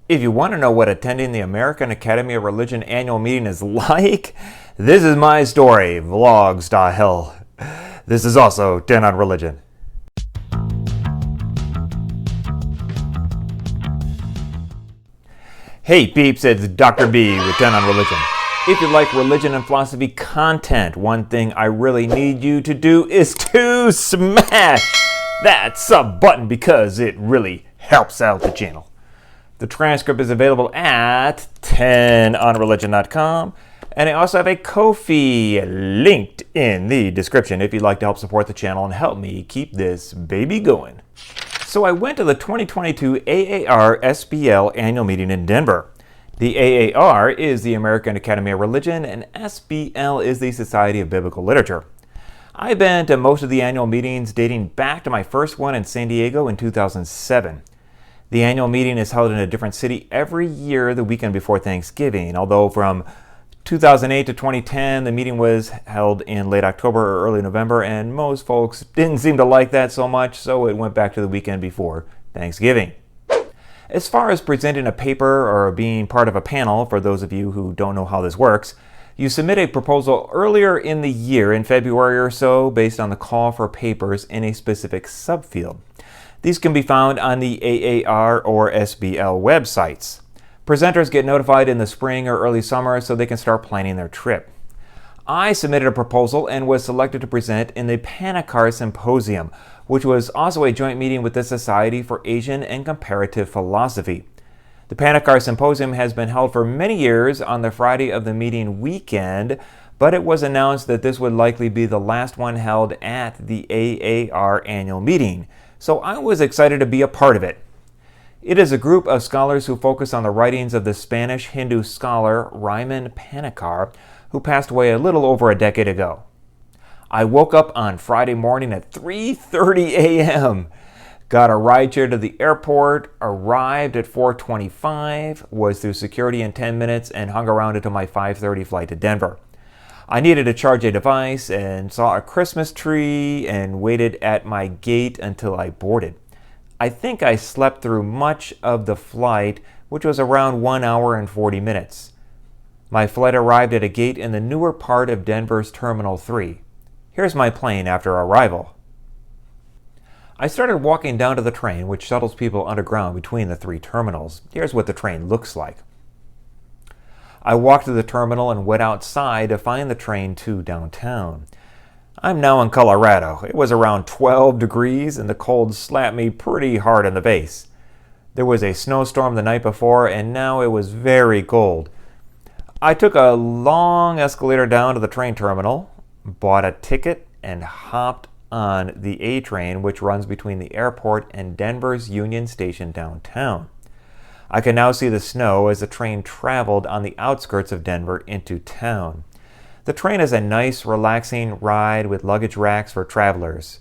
If you want to know what attending the American Academy of Religion annual meeting is like, this is my story, vlog style. This is also 10 on Religion. Hey peeps, it's Dr. B with 10 on Religion. If you like religion and philosophy content, one thing I really need you to do is to smash that sub button because it really helps out the channel. The transcript is available at 10onreligion.com, and I also have a Ko-fi linked in the description if you'd like to help support the channel and help me keep this baby going. So I went to the 2022 AAR-SBL annual meeting in Denver. The AAR is the American Academy of Religion, and SBL is the Society of Biblical Literature. I've been to most of the annual meetings dating back to my first one in San Diego in 2007. The annual meeting is held in a different city every year the weekend before Thanksgiving, although from 2008 to 2010 the meeting was held in late October or early November, and most folks didn't seem to like that so much, so it went back to the weekend before Thanksgiving. As far as presenting a paper or being part of a panel, for those of you who don't know how this works, you submit a proposal earlier in the year, in February or so, based on the call for papers in a specific subfield. These can be found on the AAR or SBL websites. Presenters get notified in the spring or early summer so they can start planning their trip. I submitted a proposal and was selected to present in the Panakar Symposium, which was also a joint meeting with the Society for Asian and Comparative Philosophy. The Panakar Symposium has been held for many years on the Friday of the meeting weekend, but it was announced that this would likely be the last one held at the AAR annual meeting. So I was excited to be a part of it. It is a group of scholars who focus on the writings of the Spanish Hindu scholar Raiman Panakar, who passed away a little over a decade ago. I woke up on Friday morning at 3:30 a.m., got a ride share to the airport, arrived at 4:25, was through security in 10 minutes, and hung around until my 5:30 flight to Denver. I needed to charge a device and saw a Christmas tree and waited at my gate until I boarded. I think I slept through much of the flight, which was around 1 hour and 40 minutes. My flight arrived at a gate in the newer part of Denver's Terminal 3. Here's my plane after arrival. I started walking down to the train, which shuttles people underground between the three terminals. Here's what the train looks like. I walked to the terminal and went outside to find the train to downtown. I'm now in Colorado. It was around 12 degrees and the cold slapped me pretty hard in the face. There was a snowstorm the night before and now it was very cold. I took a long escalator down to the train terminal, bought a ticket, and hopped on the A train, which runs between the airport and Denver's Union Station downtown. I could now see the snow as the train traveled on the outskirts of Denver into town. The train is a nice, relaxing ride with luggage racks for travelers.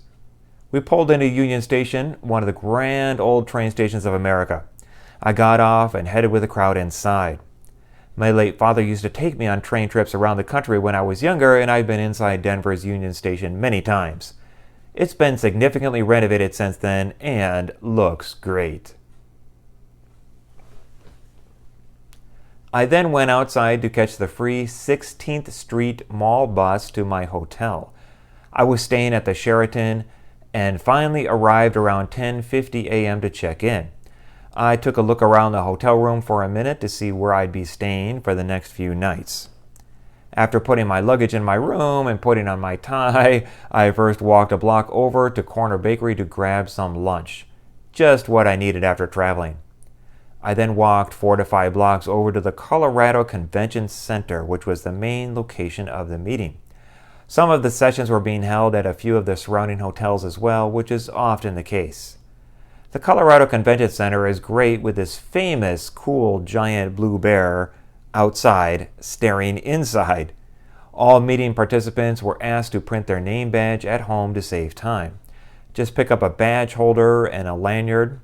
We pulled into Union Station, one of the grand old train stations of America. I got off and headed with the crowd inside. My late father used to take me on train trips around the country when I was younger, and I've been inside Denver's Union Station many times. It's been significantly renovated since then and looks great. I then went outside to catch the free 16th Street Mall bus to my hotel. I was staying at the Sheraton and finally arrived around 10:50 a.m. to check in. I took a look around the hotel room for a minute to see where I'd be staying for the next few nights. After putting my luggage in my room and putting on my tie, I first walked a block over to Corner Bakery to grab some lunch. Just what I needed after traveling. I then walked 4 to 5 blocks over to the Colorado Convention Center, which was the main location of the meeting. Some of the sessions were being held at a few of the surrounding hotels as well, which is often the case. The Colorado Convention Center is great with this famous, cool, giant blue bear outside staring inside. All meeting participants were asked to print their name badge at home to save time. Just pick up a badge holder and a lanyard.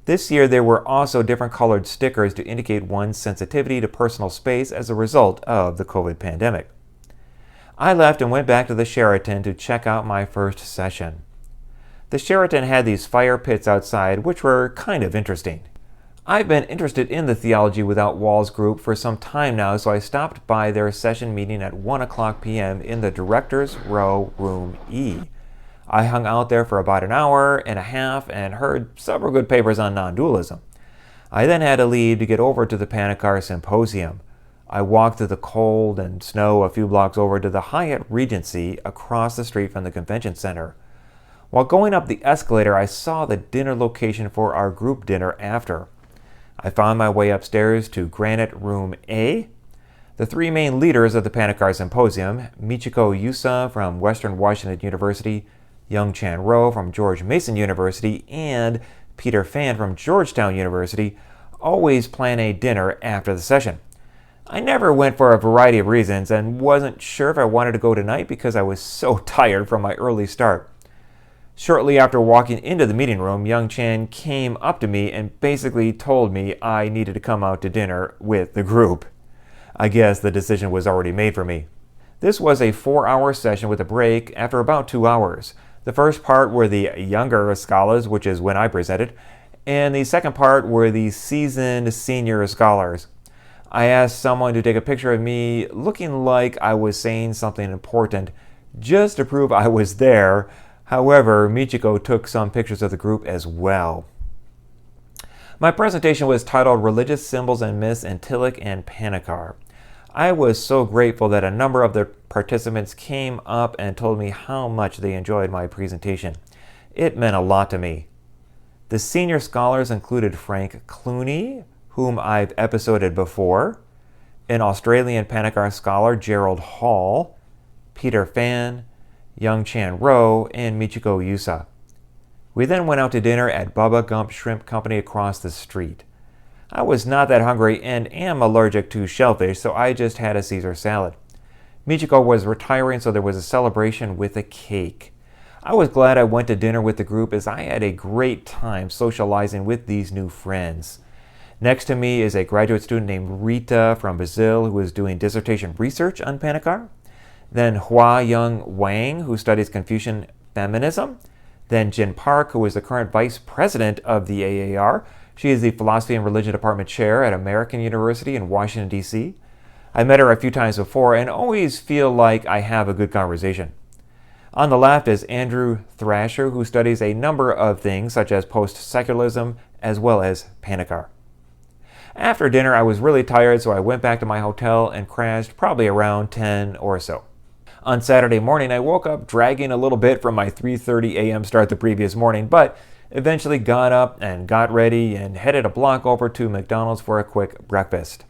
This year there were also different colored stickers to indicate one's sensitivity to personal space as a result of the COVID pandemic. I left and went back to the Sheraton to check out my first session. The Sheraton had these fire pits outside, which were kind of interesting. I've been interested in the Theology Without Walls group for some time now, so I stopped by their session meeting at 1 o'clock p.m. in the Director's Row, Room E. I hung out there for about an hour and a half and heard several good papers on non-dualism. I then had to leave to get over to the Panakar Symposium. I walked through the cold and snow a few blocks over to the Hyatt Regency across the street from the convention center. While going up the escalator, I saw the dinner location for our group dinner after. I found my way upstairs to Granite Room A. The three main leaders of the Panakar Symposium, Michiko Yusa from Western Washington University, Young Chan Ro from George Mason University, and Peter Fan from Georgetown University, always plan a dinner after the session. I never went for a variety of reasons and wasn't sure if I wanted to go tonight because I was so tired from my early start. Shortly after walking into the meeting room, Young Chan came up to me and basically told me I needed to come out to dinner with the group. I guess the decision was already made for me. This was a 4-hour session with a break after about 2 hours. The first part were the younger scholars, which is when I presented, and the second part were the seasoned senior scholars. I asked someone to take a picture of me looking like I was saying something important, just to prove I was there. However, Michiko took some pictures of the group as well. My presentation was titled Religious Symbols and Myths in Tillich and Panakar. I was so grateful that a number of the participants came up and told me how much they enjoyed my presentation. It meant a lot to me. The senior scholars included Frank Clooney, whom I've episoded before, an Australian Panakar scholar, Gerald Hall, Peter Fan, Young Chan Ro, and Michiko Yusa. We then went out to dinner at Bubba Gump Shrimp Company across the street. I was not that hungry and am allergic to shellfish, so I just had a Caesar salad. Michiko was retiring, so there was a celebration with a cake. I was glad I went to dinner with the group as I had a great time socializing with these new friends. Next to me is a graduate student named Rita from Brazil who is doing dissertation research on Panakar. Then Hua Young Wang, who studies Confucian feminism. Then Jin Park, who is the current vice president of the AAR. She is the Philosophy and Religion Department chair at American University in Washington, D.C. I met her a few times before and always feel like I have a good conversation. On the left is Andrew Thrasher, who studies a number of things such as post-secularism as well as Panakar. After dinner, I was really tired, so I went back to my hotel and crashed probably around 10 or so. On Saturday morning, I woke up dragging a little bit from my 3:30 a.m. start the previous morning, but eventually got up and got ready and headed a block over to McDonald's for a quick breakfast.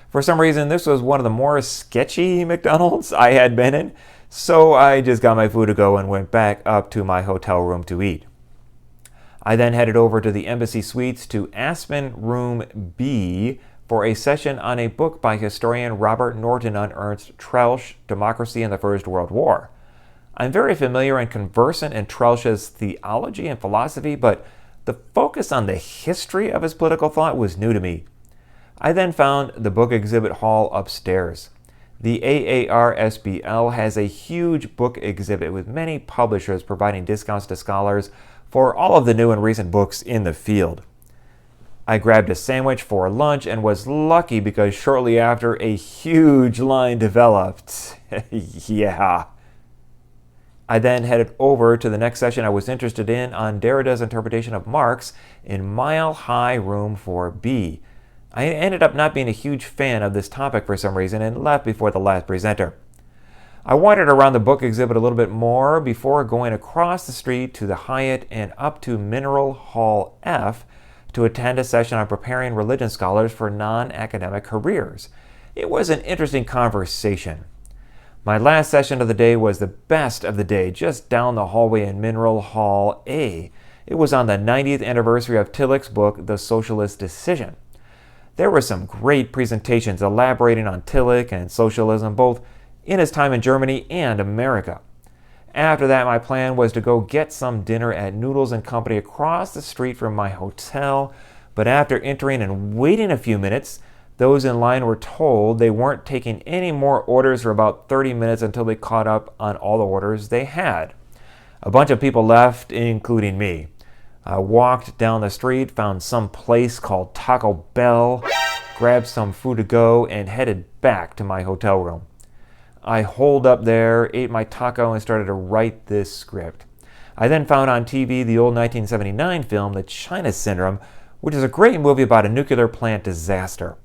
For some reason, this was one of the more sketchy McDonald's I had been in, so I just got my food to go and went back up to my hotel room to eat. I then headed over to the Embassy Suites to Aspen Room B for a session on a book by historian Robert Norton on Ernst Troeltsch, Democracy in the First World War. I'm very familiar and conversant in Troeltsch's theology and philosophy, but the focus on the history of his political thought was new to me. I then found the book exhibit hall upstairs. The AARSBL has a huge book exhibit with many publishers providing discounts to scholars for all of the new and recent books in the field. I grabbed a sandwich for lunch and was lucky because shortly after a huge line developed. Yeah. I then headed over to the next session I was interested in on Derrida's interpretation of Marx in Mile High Room 4B. I ended up not being a huge fan of this topic for some reason and left before the last presenter. I wandered around the book exhibit a little bit more before going across the street to the Hyatt and up to Mineral Hall F to attend a session on preparing religion scholars for non-academic careers. It was an interesting conversation. My last session of the day was the best of the day, just down the hallway in Mineral Hall A. It was on the 90th anniversary of Tillich's book, The Socialist Decision. There were some great presentations elaborating on Tillich and socialism, both in his time in Germany and America. After that, my plan was to go get some dinner at Noodles & Company across the street from my hotel, but after entering and waiting a few minutes, those in line were told they weren't taking any more orders for about 30 minutes until they caught up on all the orders they had. A bunch of people left, including me. I walked down the street, found some place called Taco Bell, grabbed some food to go, and headed back to my hotel room. I holed up there, ate my taco, and started to write this script. I then found on TV the old 1979 film, The China Syndrome, which is a great movie about a nuclear plant disaster.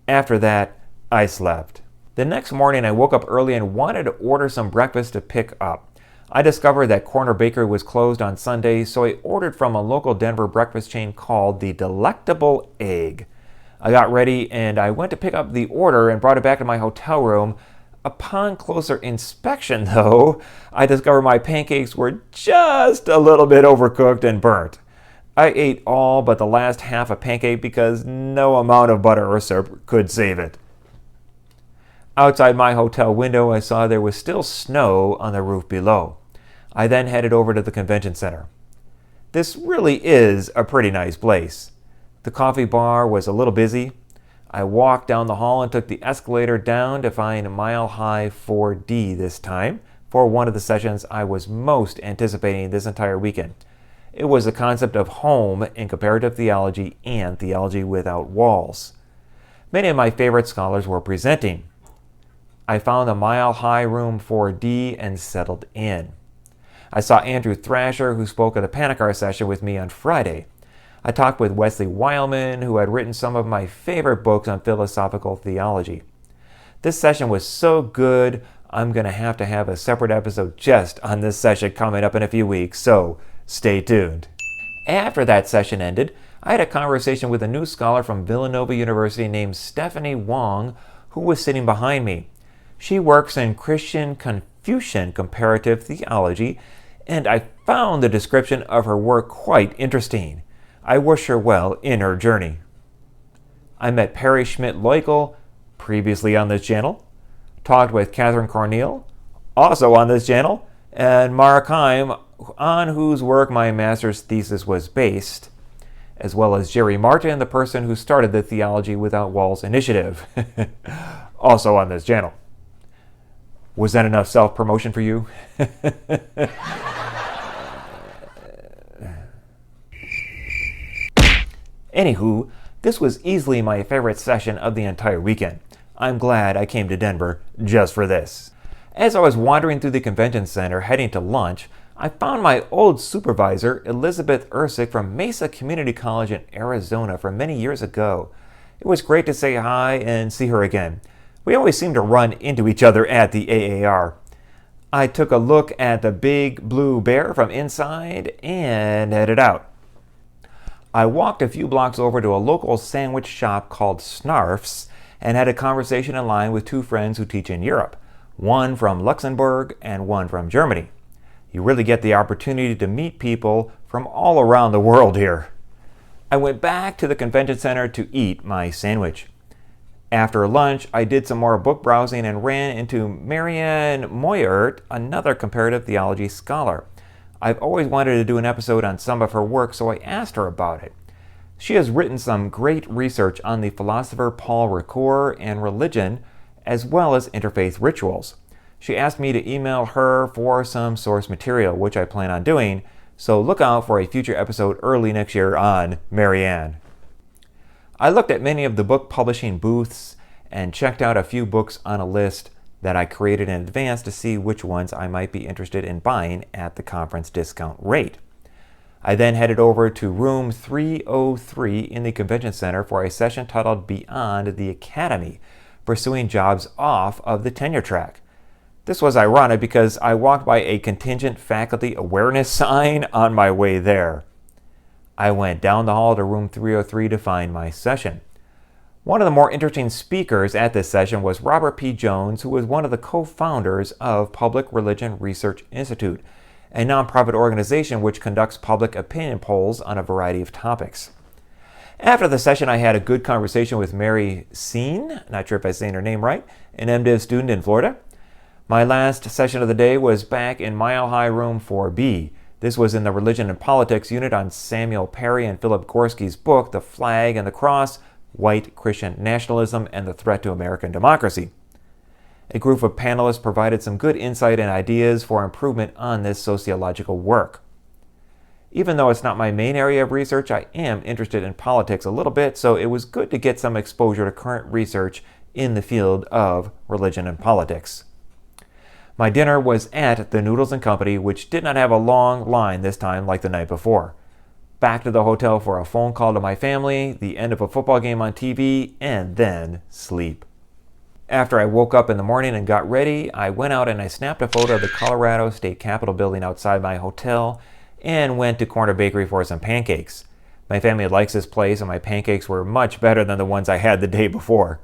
After that, I slept. The next morning, I woke up early and wanted to order some breakfast to pick up. I discovered that Corner Bakery was closed on Sunday, so I ordered from a local Denver breakfast chain called The Delectable Egg. I got ready and I went to pick up the order and brought it back to my hotel room. Upon closer inspection, though, I discovered my pancakes were just a little bit overcooked and burnt. I ate all but the last half a pancake because no amount of butter or syrup could save it. Outside my hotel window, I saw there was still snow on the roof below. I then headed over to the convention center. This really is a pretty nice place. The coffee bar was a little busy. I walked down the hall and took the escalator down to find Mile High 4D this time for one of the sessions I was most anticipating this entire weekend. It was the concept of home in comparative theology and theology without walls. Many of my favorite scholars were presenting. I found the Mile High Room 4D and settled in. I saw Andrew Thrasher, who spoke at the Panicar session with me on Friday. I talked with Wesley Wileman, who had written some of my favorite books on philosophical theology. This session was so good, I'm going to have a separate episode just on this session coming up in a few weeks, so stay tuned. After that session ended, I had a conversation with a new scholar from Villanova University named Stephanie Wong, who was sitting behind me. She works in Christian Confucian comparative theology, and I found the description of her work quite interesting. I wish her well in her journey. I met Perry Schmidt-Leukel, previously on this channel, talked with Catherine Cornell, also on this channel, and Mark Heim, on whose work my master's thesis was based, as well as Jerry Martin, the person who started the Theology Without Walls initiative, also on this channel. Was that enough self-promotion for you? Anywho, this was easily my favorite session of the entire weekend. I'm glad I came to Denver just for this. As I was wandering through the convention center heading to lunch, I found my old supervisor, Elizabeth Ersick from Mesa Community College in Arizona from many years ago. It was great to say hi and see her again. We always seem to run into each other at the AAR. I took a look at the big blue bear from inside and headed out. I walked a few blocks over to a local sandwich shop called Snarf's and had a conversation in line with two friends who teach in Europe, one from Luxembourg and one from Germany. You really get the opportunity to meet people from all around the world here. I went back to the convention center to eat my sandwich. After lunch, I did some more book browsing and ran into Marianne Moyert, another comparative theology scholar. I've always wanted to do an episode on some of her work, so I asked her about it. She has written some great research on the philosopher Paul Ricoeur and religion, as well as interfaith rituals. She asked me to email her for some source material, which I plan on doing, so look out for a future episode early next year on Marianne. I looked at many of the book publishing booths and checked out a few books on a list that I created in advance to see which ones I might be interested in buying at the conference discount rate. I then headed over to room 303 in the convention center for a session titled Beyond the Academy, Pursuing Jobs Off of the Tenure Track. This was ironic because I walked by a contingent faculty awareness sign on my way there. I went down the hall to room 303 to find my session. One of the more interesting speakers at this session was Robert P. Jones, who was one of the co-founders of Public Religion Research Institute, a nonprofit organization which conducts public opinion polls on a variety of topics. After the session, I had a good conversation with Mary Seen, not sure if I'm saying her name right, an MDiv student in Florida. My last session of the day was back in Mile High Room 4B. This was in the Religion and Politics unit on Samuel Perry and Philip Gorski's book, The Flag and the Cross, White Christian Nationalism and the Threat to American Democracy. A group of panelists provided some good insight and ideas for improvement on this sociological work. Even though it's not my main area of research, I am interested in politics a little bit, so it was good to get some exposure to current research in the field of religion and politics. My dinner was at the Noodles & Company, which did not have a long line this time like the night before. Back to the hotel for a phone call to my family, the end of a football game on TV, and then sleep. After I woke up in the morning and got ready, I went out and I snapped a photo of the Colorado State Capitol building outside my hotel and went to Corner Bakery for some pancakes. My family likes this place and my pancakes were much better than the ones I had the day before.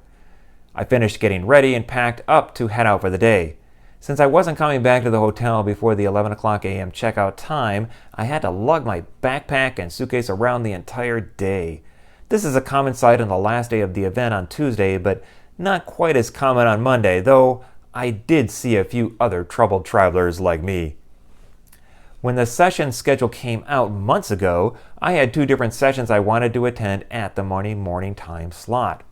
I finished getting ready and packed up to head out for the day. Since I wasn't coming back to the hotel before the 11 o'clock a.m. checkout time, I had to lug my backpack and suitcase around the entire day. This is a common sight on the last day of the event on Tuesday, but not quite as common on Monday, though I did see a few other troubled travelers like me. When the session schedule came out months ago, I had 2 different sessions I wanted to attend at the morning time slot.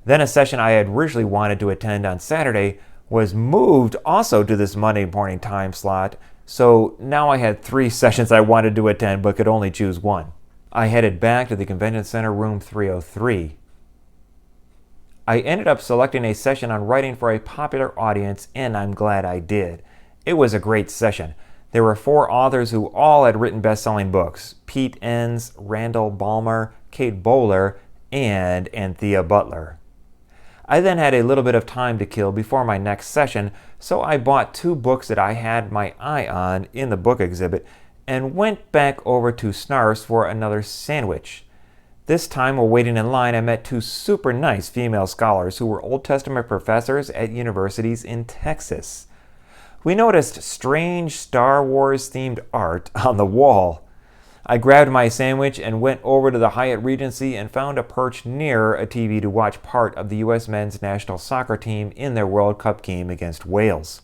Then a session I had originally wanted to attend on Saturday was moved also to this Monday morning time slot, so now I had 3 sessions I wanted to attend but could only choose one. I headed back to the Convention Center room 303. I ended up selecting a session on writing for a popular audience, and I'm glad I did. It was a great session. There were 4 authors who all had written best-selling books: Pete Enns, Randall Balmer, Kate Bowler, and Anthea Butler. I then had a little bit of time to kill before my next session, so I bought 2 books that I had my eye on in the book exhibit and went back over to Snarf's for another sandwich. This time, while waiting in line, I met 2 super nice female scholars who were Old Testament professors at universities in Texas. We noticed strange Star Wars themed art on the wall. I grabbed my sandwich and went over to the Hyatt Regency and found a perch near a TV to watch part of the U.S. men's national soccer team in their World Cup game against Wales.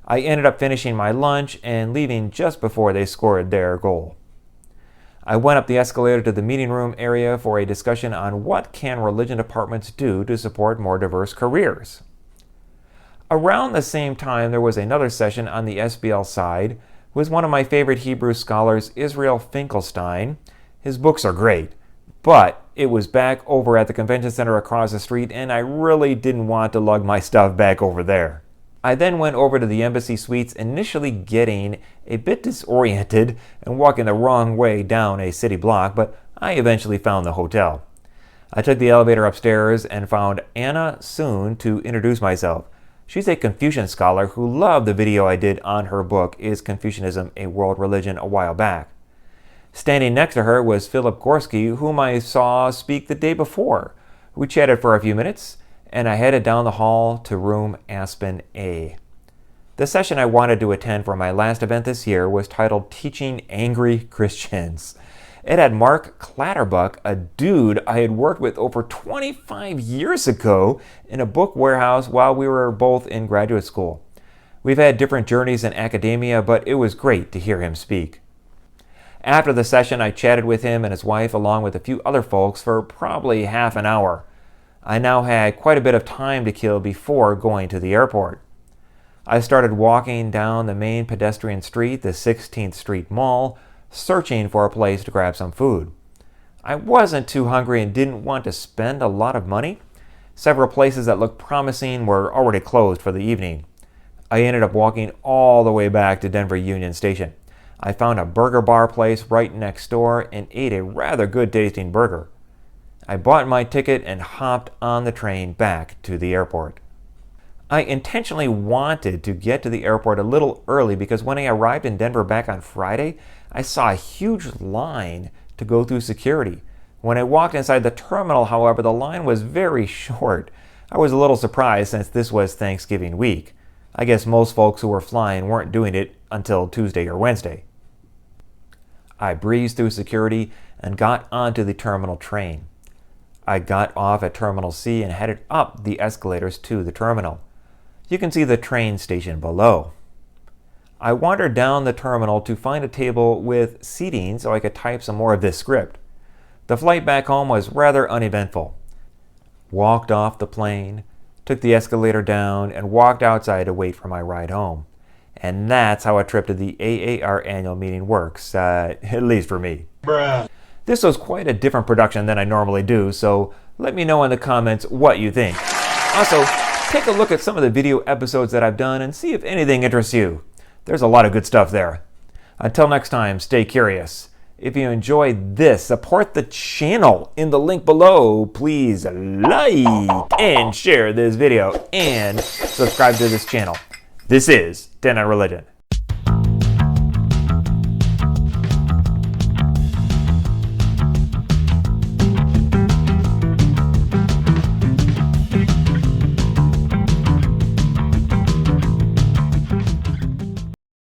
I ended up finishing my lunch and leaving just before they scored their goal. I went up the escalator to the meeting room area for a discussion on what can religion departments do to support more diverse careers. Around the same time, there was another session on the SBL side with one of my favorite Hebrew scholars, Israel Finkelstein. His books are great, but it was back over at the convention center across the street, and I really didn't want to lug my stuff back over there. I then went over to the Embassy Suites, initially getting a bit disoriented and walking the wrong way down a city block, but I eventually found the hotel. I took the elevator upstairs and found Anna Soon to introduce myself. She's a Confucian scholar who loved the video I did on her book, Is Confucianism a World Religion, a while back. Standing next to her was Philip Gorski, whom I saw speak the day before. We chatted for a few minutes, and I headed down the hall to room Aspen A. The session I wanted to attend for my last event this year was titled Teaching Angry Christians. It had Mark Clatterbuck, a dude I had worked with over 25 years ago in a book warehouse while we were both in graduate school. We've had different journeys in academia, but it was great to hear him speak. After the session, I chatted with him and his wife along with a few other folks for probably half an hour. I now had quite a bit of time to kill before going to the airport. I started walking down the main pedestrian street, the 16th Street Mall, searching for a place to grab some food. I wasn't too hungry and didn't want to spend a lot of money. Several places that looked promising were already closed for the evening. I ended up walking all the way back to Denver Union Station. I found a burger bar place right next door and ate a rather good tasting burger. I bought my ticket and hopped on the train back to the airport. I intentionally wanted to get to the airport a little early because when I arrived in Denver back on Friday, I saw a huge line to go through security. When I walked inside the terminal, however, the line was very short. I was a little surprised since this was Thanksgiving week. I guess most folks who were flying weren't doing it until Tuesday or Wednesday. I breezed through security and got onto the terminal train. I got off at Terminal C and headed up the escalators to the terminal. You can see the train station below. I wandered down the terminal to find a table with seating so I could type some more of this script. The flight back home was rather uneventful. Walked off the plane, took the escalator down, and walked outside to wait for my ride home. And that's how a trip to the AAR annual meeting works, at least for me. Bruh. This was quite a different production than I normally do, so let me know in the comments what you think. Also, take a look at some of the video episodes that I've done and see if anything interests you. There's a lot of good stuff there. Until next time, stay curious. If you enjoyed this, support the channel in the link below. Please like and share this video and subscribe to this channel. This is 10 on Religion.